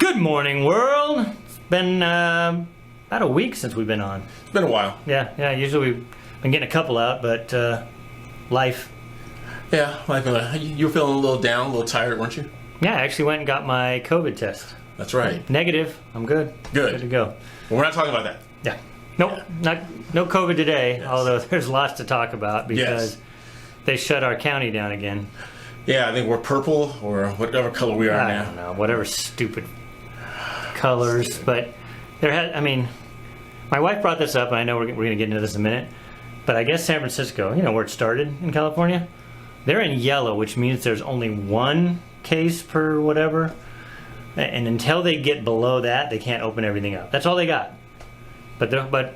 Good morning, world. It's been about a week since we've been on. It's been a while. Yeah. Usually we've been getting a couple out, but life. Yeah, you were feeling a little down, a little tired, weren't you? Yeah, I actually went and got my COVID test. That's right. Negative. I'm good. Good to go. Well, we're not talking about that. Yeah. Nope. No COVID today. Yes. Although there's lots to talk about because they shut our county down again. Yeah, I think we're purple or whatever color we are now. I don't know, whatever stupid colors. But my wife brought this up, and I know we're going to get into this in a minute. But I guess San Francisco, where it started in California, they're in yellow, which means there's only one case per whatever. And until they get below that, they can't open everything up. That's all they got. But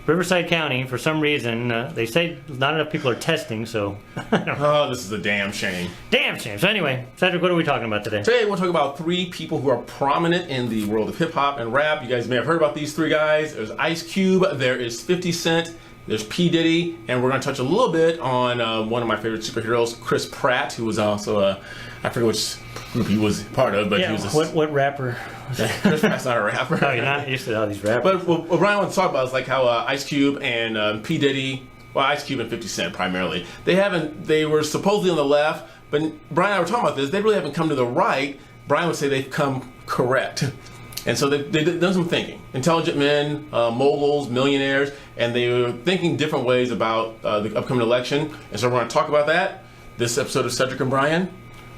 Riverside County, for some reason, they say not enough people are testing, so... Oh, this is a damn shame. Damn shame. So anyway, Cedric, what are we talking about today? Today, we'll talk about three people who are prominent in the world of hip-hop and rap. You guys may have heard about these three guys. There's Ice Cube, there is 50 Cent, there's P. Diddy, and we're going to touch a little bit on one of my favorite superheroes, Chris Pratt, who was also I forget which group he was part of, but he was what rapper? Chris Pratt's not a rapper. Oh, you're not used to all these rappers. But what Brian wants to talk about is like how Ice Cube and P. Diddy, well, Ice Cube and 50 Cent primarily, they were supposedly on the left, but Brian and I were talking about this, they really haven't come to the right. Brian would say they've come correct. And so they've done some thinking. Intelligent men, moguls, millionaires, and they were thinking different ways about the upcoming election. And so we're going to talk about that. This episode of Cedric and Brian.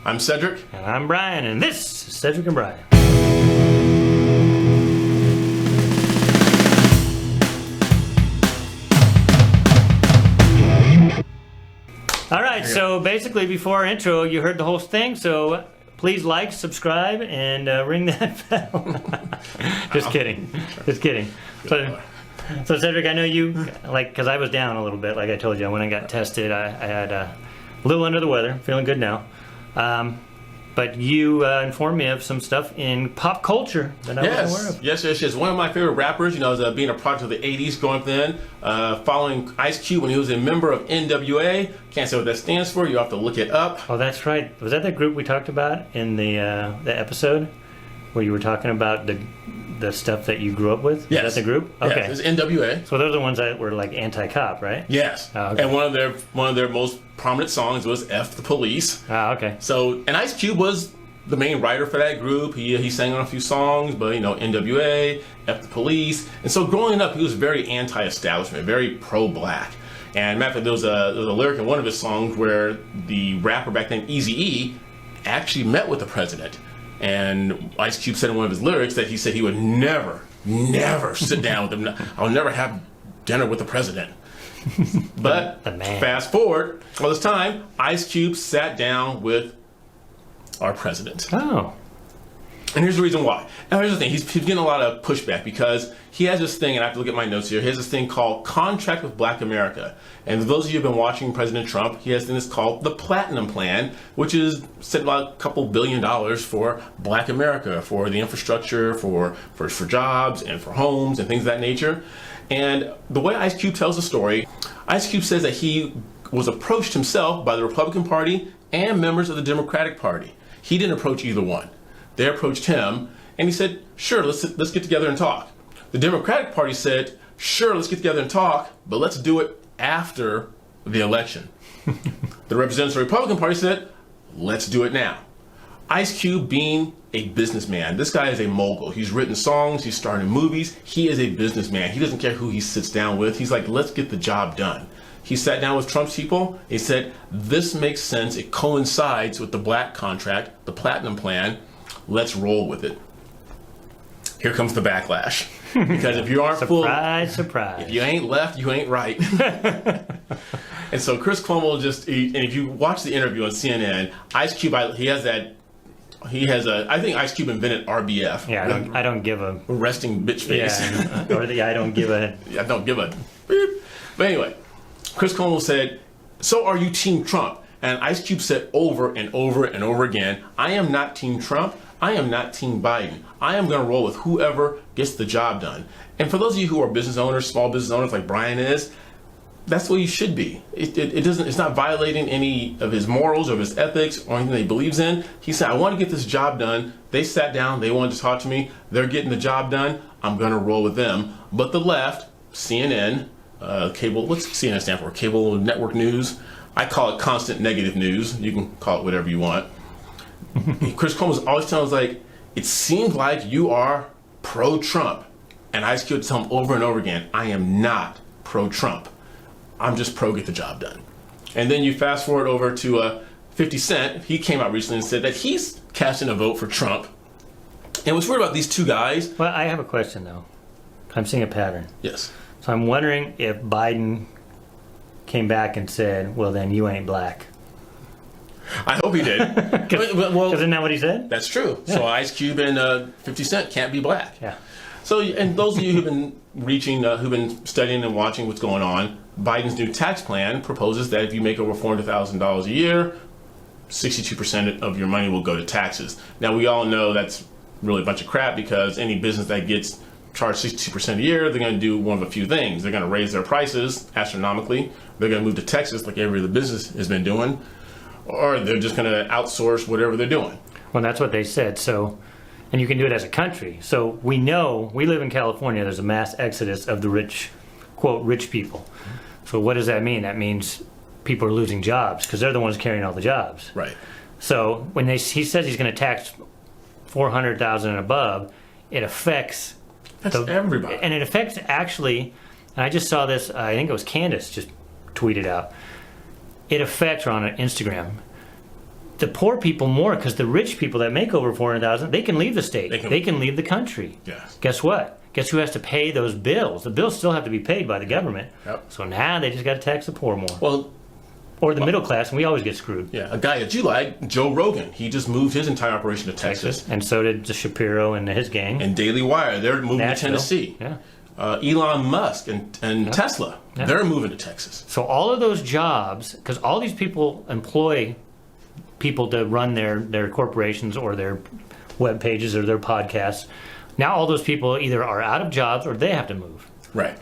I'm Cedric. And I'm Brian, and this is Cedric and Brian. All right, so basically before our intro, you heard the whole thing, so please like, subscribe, and ring that bell. Just kidding. So Cedric, I know you, because I was down a little bit, like I told you. I went and got tested. I had a little under the weather, feeling good now. But you informed me of some stuff in pop culture that I wasn't aware of. Yes. One of my favorite rappers, being a product of the 80s growing up then, following Ice Cube when he was a member of NWA. Can't say what that stands for. You have to look it up. Oh, that's right. Was that group we talked about in the episode where you were talking about the stuff that you grew up with? Yes. Is that the group? Okay. Yes, it's NWA. So those are the ones that were like anti-cop, right? Yes. Oh, okay. And one of their most prominent songs was F the Police. Ah, okay. So, and Ice Cube was the main writer for that group. He sang on a few songs, but NWA, F the Police. And so growing up, he was very anti-establishment, very pro-black. And matter of fact, there was a lyric in one of his songs where the rapper back then, Eazy-E, actually met with the president. And Ice Cube said in one of his lyrics that he said he would never sit down with him. I'll never have dinner with the president. But the man. Fast forward all this time, Ice Cube sat down with our president. Oh. And here's the reason why. Now here's the thing, he's getting a lot of pushback because he has this thing, and I have to look at my notes here, he has this thing called Contract with Black America. And for those of you who have been watching President Trump, he has this called the Platinum Plan, which is set about a couple $2 billion for Black America, for the infrastructure, for jobs, and for homes, and things of that nature. And the way Ice Cube tells the story, Ice Cube says that he was approached himself by the Republican Party and members of the Democratic Party. He didn't approach either one. They approached him, and he said, sure, let's get together and talk. The Democratic Party said, sure, let's get together and talk, but let's do it after the election. The representatives of the Republican Party said, let's do it now. Ice Cube being a businessman, this guy is a mogul. He's written songs, he's starred in movies, he is a businessman. He doesn't care who he sits down with. He's like, let's get the job done. He sat down with Trump's people. He said, this makes sense. It coincides with the black contract, the Platinum Plan. Let's roll with it. Here comes the backlash. Because if you aren't surprise. If you ain't left, you ain't right. And so Chris Cuomo and if you watch the interview on CNN, Ice Cube, I think Ice Cube invented RBF. Yeah, I don't give a resting bitch face. Yeah, or I don't give a. I don't give a beep. But anyway, Chris Cuomo said, so are you Team Trump? And Ice Cube said over and over and over again, I am not Team Trump. I am not Team Biden. I am going to roll with whoever gets the job done. And for those of you who are business owners, small business owners like Brian is, that's what he should be. It doesn't. It's not violating any of his morals or of his ethics or anything that he believes in. He said, "I want to get this job done." They sat down. They wanted to talk to me. They're getting the job done. I'm going to roll with them. But the left, CNN, cable. What's CNN stand for? Cable network news. I call it constant negative news. You can call it whatever you want. Chris Cuomo was always telling us, like, it seems like you are pro-Trump. And Ice Cube would tell him over and over again, I am not pro-Trump. I'm just pro get the job done. And then you fast forward over to 50 Cent. He came out recently and said that he's casting a vote for Trump. And what's weird about these two guys... Well, I have a question, though. I'm seeing a pattern. Yes. So I'm wondering if Biden came back and said, well, then you ain't black. I hope he did. Well, isn't that what he said? That's true. Yeah. So Ice Cube and 50 Cent can't be black. Yeah. So, and those of you who've been who've been studying and watching what's going on, Biden's new tax plan proposes that if you make over $400,000 a year, 62% of your money will go to taxes. Now, we all know that's really a bunch of crap, because any business that gets charged 62% a year, they're going to do one of a few things. They're going to raise their prices astronomically. They're going to move to Texas like every other business has been doing, or they're just going to outsource whatever they're doing. Well, that's what they said. So, and you can do it as a country. So we know, we live in California, there's a mass exodus of the rich, quote, rich people. So what does that mean? That means people are losing jobs because they're the ones carrying all the jobs. Right. So when he says he's going to tax 400,000 and above, it affects everybody. And it affects actually, and I just saw this, I think it was Candace just tweeted out, it affects, or on Instagram, the poor people more, because the rich people that make over 400,000, they can leave the state. They can leave the country. Yes. Guess what? Guess who has to pay those bills? The bills still have to be paid by the government. Yep. So now they just got to tax the poor more. Well, or the middle class, and we always get screwed. Yeah, a guy that you like, Joe Rogan, he just moved his entire operation to Texas. And so did Shapiro and his gang. And Daily Wire, they're moving Nashville. to Tennessee. Yeah. Elon Musk and Tesla, they're moving to Texas. So all of those jobs, because all these people employ people to run their corporations or their web pages or their podcasts, now all those people either are out of jobs or they have to move. Right.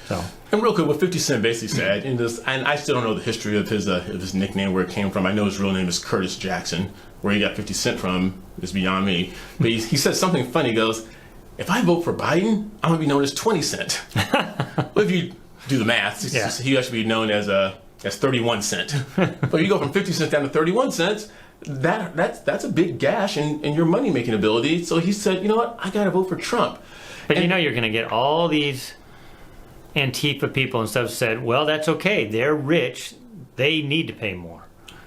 So. And real quick, what 50 Cent basically said, and I still don't know the history of his nickname, where it came from. I know his real name is Curtis Jackson. Where he got 50 Cent from is beyond me. But he said something funny. He goes, if I vote for Biden, I'm going to be known as 20 Cent. Well, if you do the math, he actually be known as 31 Cent. But if you go from 50 cents down to 31 cents, that's a big gash in your money-making ability. So he said, you know what, I got to vote for Trump. But you know you're going to get all these Antifa people and stuff said, well, that's okay. They're rich. They need to pay more.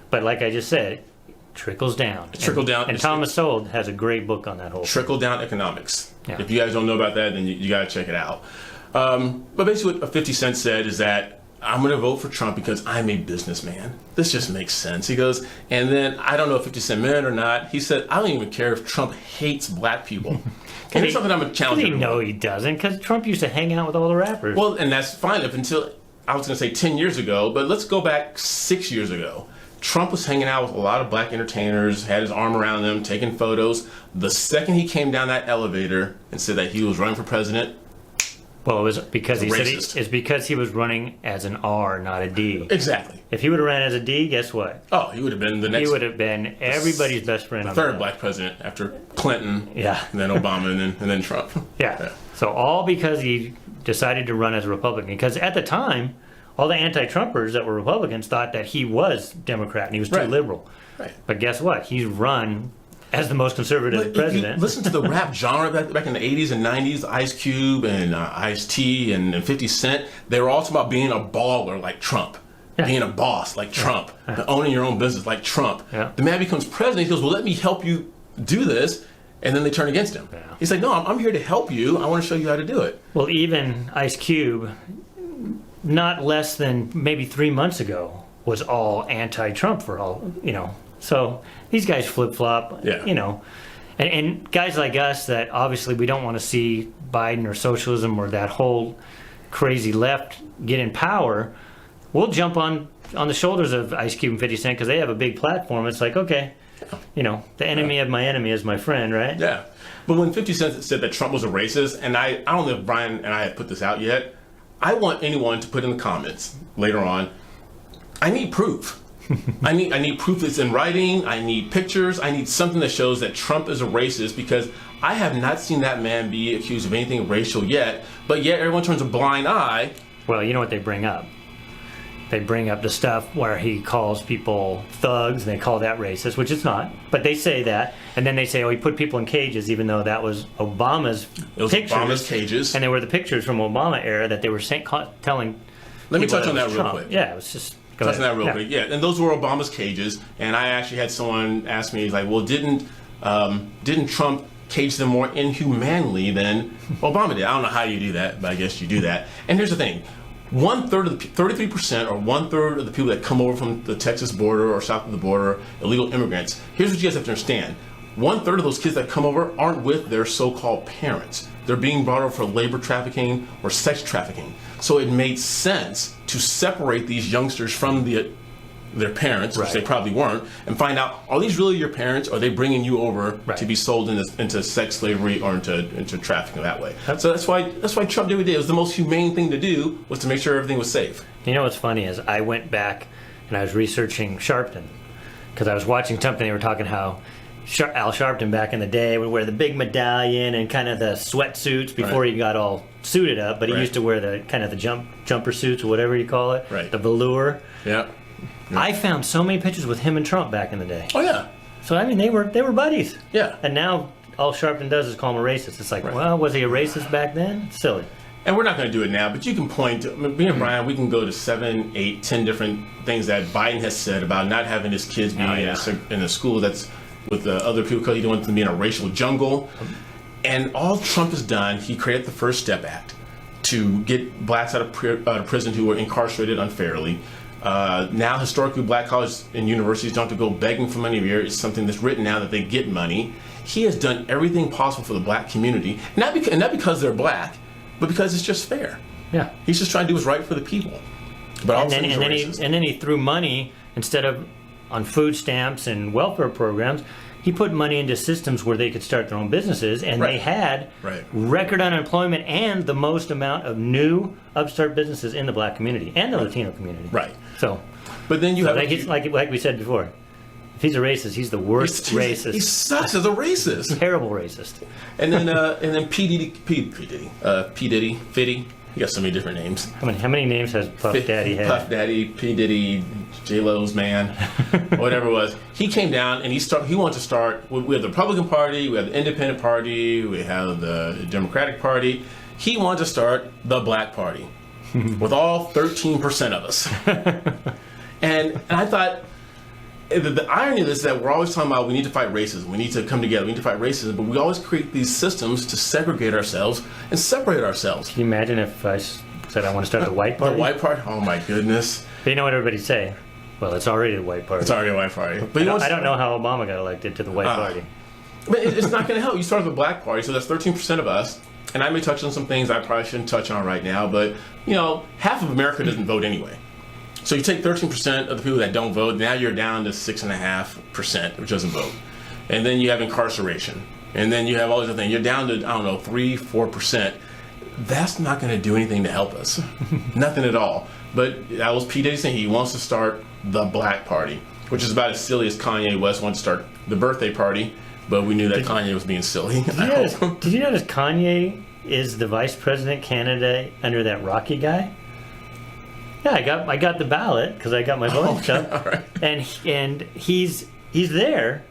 But like I just said, it trickles down. And Thomas Sowell has a great book on that whole Trickle-down economics. Yeah. If you guys don't know about that, then you got to check it out. But basically what 50 Cent said is that I'm going to vote for Trump because I'm a businessman. This just makes sense. He goes, and then I don't know if 50 Cent meant it or not. He said, I don't even care if Trump hates black people. And it's something I'm a challenger. No, he doesn't, because Trump used to hang out with all the rappers. Well, and that's fine up until, I was going to say 10 years ago, but let's go back 6 years ago. Trump was hanging out with a lot of black entertainers, had his arm around them, taking photos. The second he came down that elevator and said that he was running for president, well, it was because he said racist. it's because he was running as an R, not a D. Exactly. If he would have ran as a D, guess what? Oh, he would have been the next. He would have been everybody's best friend. The third black president after Clinton, yeah, and then Obama, and then Trump. Yeah. So all because he decided to run as a Republican. Because at the time, all the anti-Trumpers that were Republicans thought that he was Democrat and he was too liberal. Right. But guess what? He's run as the most conservative president. If you listen to the rap genre back in the 80s and 90s, Ice Cube and Ice-T and 50 Cent, they were all talking about being a baller like Trump, being a boss like Trump, owning your own business like Trump. Yeah. The man becomes president, he goes, well, let me help you do this, and then they turn against him. Yeah. He's like, no, I'm here to help you. I want to show you how to do it. Well, even Ice Cube, not less than maybe 3 months ago, was all anti-Trump for all, So these guys flip-flop, and guys like us that obviously we don't want to see Biden or socialism or that whole crazy left get in power, we'll jump on the shoulders of Ice Cube and 50 Cent because they have a big platform. It's like, okay, the enemy of my enemy is my friend, right? Yeah. But when 50 Cent said that Trump was a racist, and I don't know if Brian and I have put this out yet, I want anyone to put in the comments later on, I need proof. I need proof that's in writing. I need pictures. I need something that shows that Trump is a racist, because I have not seen that man be accused of anything racial yet, but yet everyone turns a blind eye. Well, you know what they bring up? They bring up the stuff where he calls people thugs, and they call that racist, which it's not. But they say that, and then they say, oh, he put people in cages, even though that was Obama's pictures. Obama's cages. And they were the pictures from Obama era that they were telling. Let me touch on that real Trump. quick. Yeah, it was just. Touch on that real quick. Yeah, and those were Obama's cages. And I actually had someone ask me, like, well, didn't Trump cage them more inhumanely than Obama did? I don't know how you do that, but I guess you do that. And here's the thing. 1/3 of the 33% or 1/3 of the people that come over from the Texas border or south of the border, illegal immigrants. Here's what you guys have to understand: 1/3 of those kids that come over aren't with their so-called parents. They're being brought over for labor trafficking or sex trafficking. So it made sense to separate these youngsters from their parents, which they probably weren't, and find out, are these really your parents, or are they bringing you over to be sold into sex slavery or into trafficking that way? So that's why Trump did what he did. It was the most humane thing to do, was to make sure everything was safe. You know what's funny is I went back and I was researching Sharpton, because I was watching something. They were talking how Al Sharpton back in the day would wear the big medallion and kind of the sweatsuits before he got all suited up, but he used to wear the kind of the jumper suits or whatever you call it, the velour. Yeah. I found so many pictures with him and Trump back in the day. Oh yeah. So I mean, they were buddies. Yeah. And now all Sharpton does is call him a racist. It's like, well, was he a racist back then? It's silly. And we're not going to do it now, but you can point to, me and Brian, we can go to 7, 8, 10 different things that Biden has said about not having his kids be in a school that's with other people, because he didn't want them to be in a racial jungle. And all Trump has done, he created the First Step Act to get blacks out of prison who were incarcerated unfairly. Now, historically, black colleges and universities don't have to go begging for money here. It's something that's written now that they get money. He has done everything possible for the black community, not because they're black, but because it's just fair. Yeah. He's just trying to do what's right for the people. But and then he threw money, instead of on food stamps and welfare programs, he put money into systems where they could start their own businesses, and they had record unemployment and the most amount of new upstart businesses in the black community and the Latino community. Right. So, but then you have like we said before, if he's a racist, he's the worst racist. He sucks as a racist. Terrible racist. And then P Diddy, Fiddy. He got so many different names. How many names has Puff Daddy had? Puff Daddy, P Diddy, J-Lo's man, whatever it was. He came down and he wanted to start. We have the Republican Party, we have the Independent Party, we have the Democratic Party. He wanted to start the Black Party with all 13% of us. and I thought, the irony of this is that we're always talking about we need to fight racism, we need to come together, we need to fight racism, but we always create these systems to segregate ourselves and separate ourselves. Can you imagine if I said I want to start the White Party? The White Party? Oh my goodness. But you know what everybody say? Well, it's already the White Party. It's already a White Party. But I don't know how Obama got elected to the White Party. But it's not going to help. You start with the Black Party, so that's 13% of us. And I may touch on some things I probably shouldn't touch on right now, but, half of America doesn't vote anyway. So you take 13% of the people that don't vote, now you're down to 6.5%, which doesn't vote. And then you have incarceration. And then you have all these other things. You're down to, 3, 4%. That's not going to do anything to help us. Nothing at all. But that was P. Diddy saying he wants to start the Black Party, which is about as silly as Kanye West wanted to start the birthday party, but we knew that Kanye was being silly. Did you notice Kanye is the vice president candidate under that Rocky guy? Yeah, I got the ballot because I got my voting stuff, right. and he's there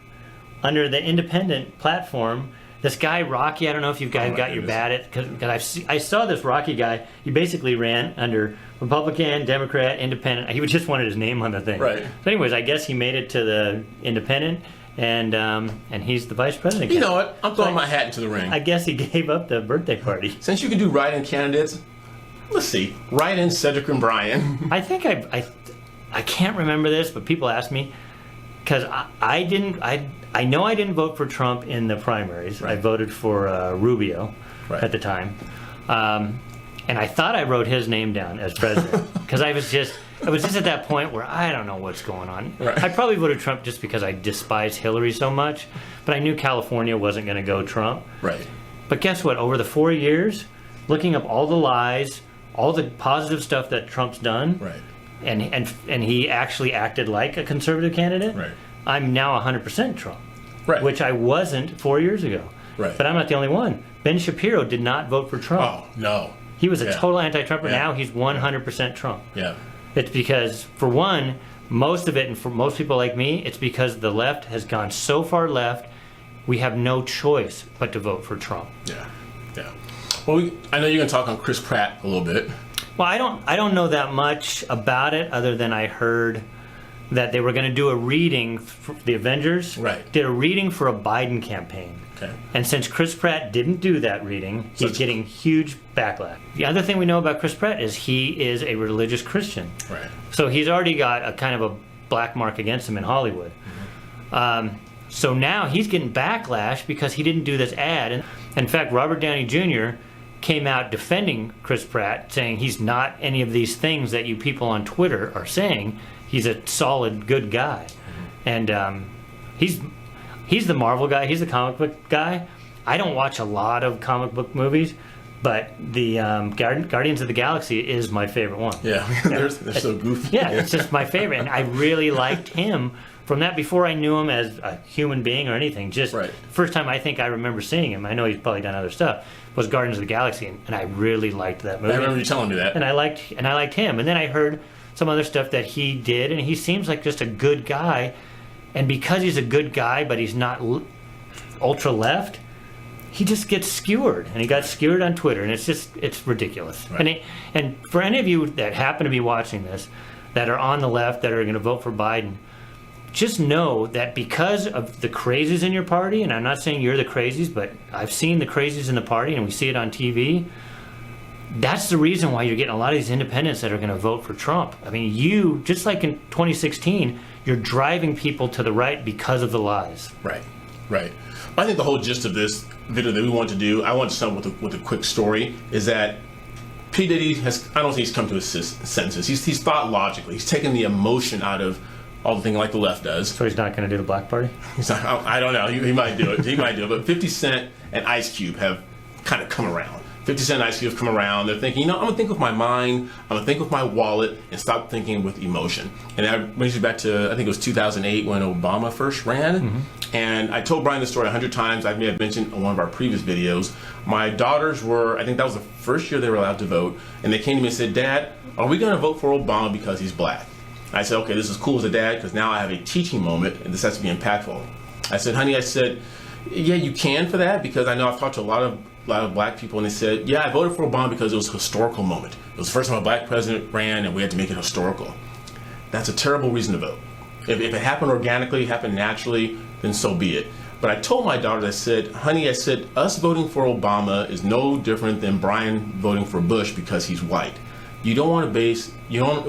under the independent platform. This guy Rocky, I don't know if you guys got your ballot, because I saw this Rocky guy. He basically ran under Republican, Democrat, Independent. He just wanted his name on the thing. Right. So, anyways, I guess he made it to the Independent, and he's the vice president. You know what? I'm throwing my hat into the ring. I guess he gave up the birthday party. Since you can do write-in candidates. Let's see. Write in Cedric and Brian. I think I can't remember this, but people ask me, because I know I didn't vote for Trump in the primaries. Right. I voted for Rubio at the time, and I thought I wrote his name down as president because I was just at that point where I don't know what's going on. Right. I probably voted Trump just because I despise Hillary so much, but I knew California wasn't going to go Trump. Right. But guess what? Over the 4 years, looking up all the lies, all the positive stuff that Trump's done, Right. and he actually acted like a conservative candidate, Right. I'm now 100% Trump, Right. which I wasn't 4 years ago. Right. But I'm not the only one. Ben Shapiro did not vote for Trump. Oh, no. He was a Yeah. total anti-Trumper. Yeah. Now he's 100% Trump. Yeah. It's because, for one, most of it, and for most people like me, it's because the left has gone so far left, we have no choice but to vote for Trump. Yeah. Yeah. Well, I know you're going to talk on Chris Pratt a little bit. Well, I don't know that much about it, other than I heard that they were going to do a reading for the Avengers. Right. Did a reading for a Biden campaign. Okay. And since Chris Pratt didn't do that reading, he's getting huge backlash. The other thing we know about Chris Pratt is he is a religious Christian. Right. So he's already got a kind of a black mark against him in Hollywood. So now he's getting backlash because he didn't do this ad. And in fact, Robert Downey Jr. came out defending Chris Pratt, saying he's not any of these things that you people on Twitter are saying. He's a solid, good guy. And he's the Marvel guy. He's the comic book guy. I don't watch a lot of comic book movies, but the Guardians of the Galaxy is my favorite one. Yeah. they're so goofy. Yeah, it's just my favorite, and I really liked him from that before I knew him as a human being or anything. Just Right. first time I think I remember seeing him, I know he's probably done other stuff, was Guardians of the Galaxy, and I really liked that movie. I remember you telling me that. And I liked him, and then I heard some other stuff that he did, and he seems like just a good guy. And because he's a good guy, but he's not ultra left, he just gets skewered, and he got skewered on Twitter, and it's ridiculous. Right. And for any of you that happen to be watching this, that are on the left, that are going to vote for Biden, just know that because of the crazies in your party, and I'm not saying you're the crazies, but I've seen the crazies in the party, and we see it on TV. That's the reason why you're getting a lot of these independents that are going to vote for Trump. I mean, you, just like in 2016, you're driving people to the right because of the lies. Right, right. I think the whole gist of this video that we want to do, I want to start with a quick story, is that P. Diddy I don't think he's come to his senses. He's thought logically. He's taken the emotion out of all the thing like the left does. So he's not going to do the black party? He's not, I don't know. He might do it. He might do it. But 50 Cent and Ice Cube have kind of come around. 50 Cent and Ice Cube have come around. They're thinking, I'm going to think with my mind, I'm going to think with my wallet, and stop thinking with emotion. And that brings me back to, I think it was 2008 when Obama first ran. Mm-hmm. And I told Brian the story 100 times. I may have mentioned in one of our previous videos. My daughters were, I think that was the first year they were allowed to vote. And they came to me and said, Dad, are we going to vote for Obama because he's black? I said, okay, this is cool as a dad because now I have a teaching moment and this has to be impactful. I said, honey, yeah, you can for that because I know I've talked to a lot of black people and they said, yeah, I voted for Obama because it was a historical moment. It was the first time a black president ran and we had to make it historical. That's a terrible reason to vote. If it happened organically, happened naturally, then so be it. But I told my daughter, I said, honey, us voting for Obama is no different than Brian voting for Bush because he's white. You don't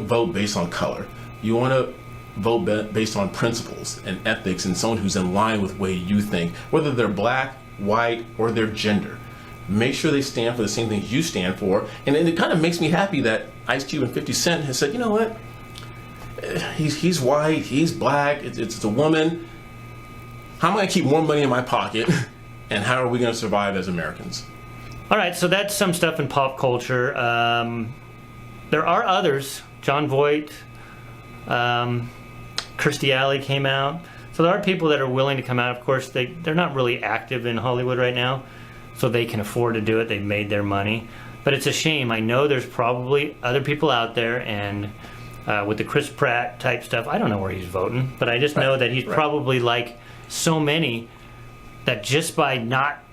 vote based on color. You want to vote based on principles and ethics and someone who's in line with the way you think, whether they're black, white, or their gender. Make sure they stand for the same things you stand for. And it kind of makes me happy that Ice Cube and 50 Cent has said, you know what? He's white, he's black, it's a woman. How am I going to keep more money in my pocket? And how are we going to survive as Americans? All right, so that's some stuff in pop culture. There are others. John Voight, Kirstie Alley came out. So there are people that are willing to come out. Of course, they're not really active in Hollywood right now, so they can afford to do it. They've made their money. But it's a shame. I know there's probably other people out there, and with the Chris Pratt type stuff, I don't know where he's voting, but I just know that he's probably like so many that just by not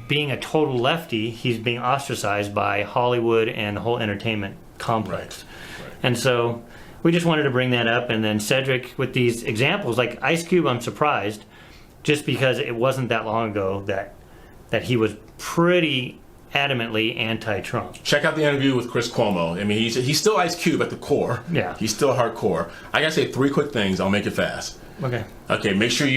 being a total lefty, he's being ostracized by Hollywood and the whole entertainment complex. Right. And so we just wanted to bring that up. And then Cedric, with these examples, like Ice Cube, I'm surprised, just because it wasn't that long ago that he was pretty adamantly anti-Trump. Check out the interview with Chris Cuomo. I mean, he's still Ice Cube at the core. Yeah. He's still hardcore. I gotta say 3 quick things. I'll make it fast. Okay, make sure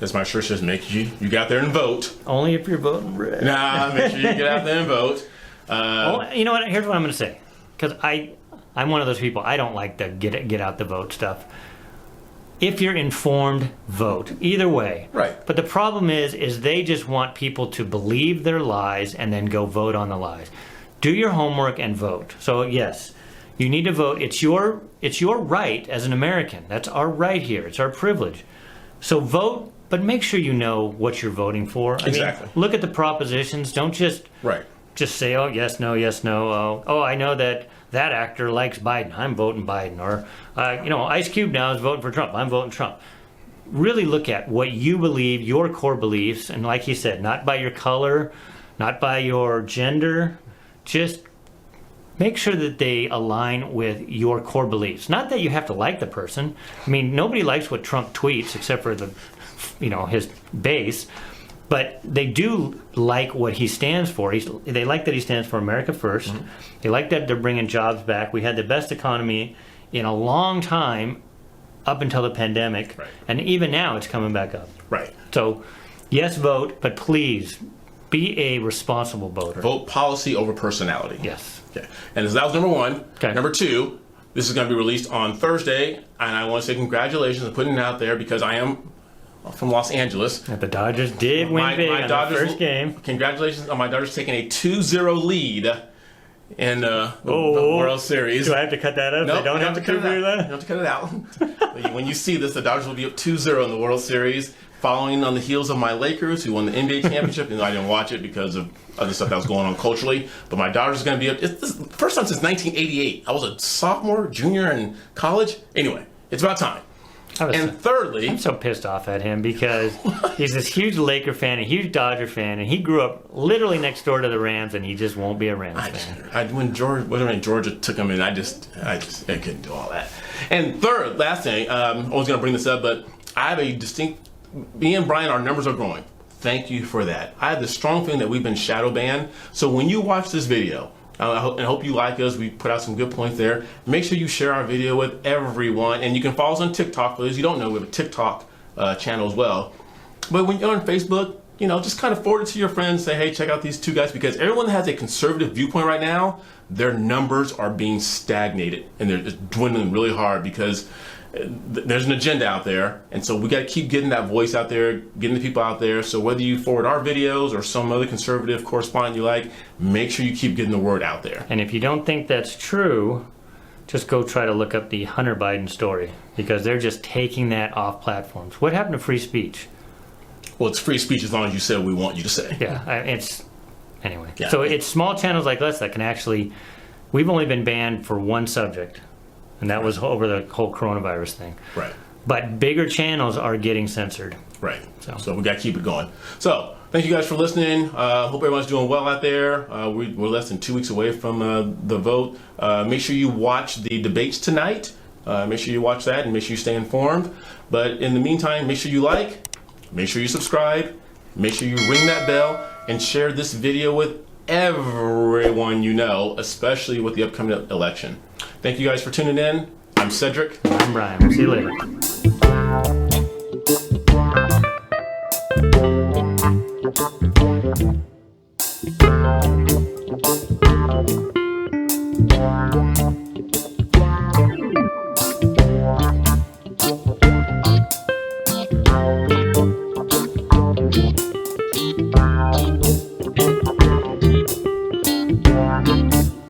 as my shirt says, make sure you get out there and vote. Only if you're voting red. Nah, make sure you get out there and vote. Well, you know what? Here's what I'm going to say. Because I'm one of those people. I don't like the get out the vote stuff. If you're informed, vote. Either way. Right. But the problem is they just want people to believe their lies and then go vote on the lies. do your homework and vote. So yes, you need to vote. It's your right as an American. That's our right here. It's our privilege. So vote, but make sure you know what you're voting for. Exactly. Look at the propositions. Don't just say, oh, yes, no, yes, no. Oh, I know that actor likes Biden. I'm voting Biden. Or, Ice Cube now is voting for Trump. I'm voting Trump. Really look at what you believe, your core beliefs, and like he said, not by your color, not by your gender. Just make sure that they align with your core beliefs. Not that you have to like the person. I mean, nobody likes what Trump tweets except for his base. But they do like what he stands for. They like that he stands for America first. Mm-hmm. They like that they're bringing jobs back. We had the best economy in a long time up until the pandemic. Right. And even now it's coming back up. Right. So, yes, vote, but please be a responsible voter. Vote policy over personality. Yes. Okay. And so that was number one. Okay. Number two, this is going to be released on Thursday. And I want to say congratulations on putting it out there because I am from Los Angeles. The Dodgers did win big on the first game. Congratulations on my Dodgers taking a 2-0 lead in the World Series. Do I have to cut that out? No, they don't have to cut that? You don't have to cut it out. When you see this, the Dodgers will be up 2-0 in the World Series, following on the heels of my Lakers, who won the NBA championship. And I didn't watch it because of other stuff that was going on culturally. But my Dodgers are going to be up. It's the first time since 1988. I was a sophomore, junior in college. Anyway, it's about time. And thirdly, I'm so pissed off at him because he's this huge Laker fan, a huge Dodger fan, and he grew up literally next door to the Rams, and he just won't be a Rams fan. When Georgia took him in, I couldn't do all that. And last thing, I was going to bring this up, but I have a distinct. Me and Brian, our numbers are growing. Thank you for that. I have this strong feeling that we've been shadow banned. So when you watch this video, I hope you like us. We put out some good points there. Make sure you share our video with everyone. And you can follow us on TikTok. For those you don't know, we have a TikTok channel as well. But when you're on Facebook, just kind of forward it to your friends. Say, hey, check out these two guys. Because everyone that has a conservative viewpoint right now, their numbers are being stagnated. And they're just dwindling really hard because there's an agenda out there. And so we got to keep getting that voice out there, getting the people out there. So whether you forward our videos or some other conservative correspondent you like, make sure you keep getting the word out there. And if you don't think that's true, just go try to look up the Hunter Biden story because they're just taking that off platforms. What happened to free speech? Well, it's free speech as long as you say what we want you to say. Yeah, anyway. Yeah. So it's small channels like us that can actually, we've only been banned for one subject. And that was over the whole coronavirus thing. Right. But bigger channels are getting censored. Right. So we got to keep it going. So thank you guys for listening. Hope everyone's doing well out there. We're less than 2 weeks away from the vote. Make sure you watch the debates tonight. Make sure you watch that and make sure you stay informed. But in the meantime, make sure you make sure you subscribe, make sure you ring that bell, and share this video with everyone you know, especially with the upcoming election. Thank you guys for tuning in. I'm Cedric. I'm Brian. We'll see you later.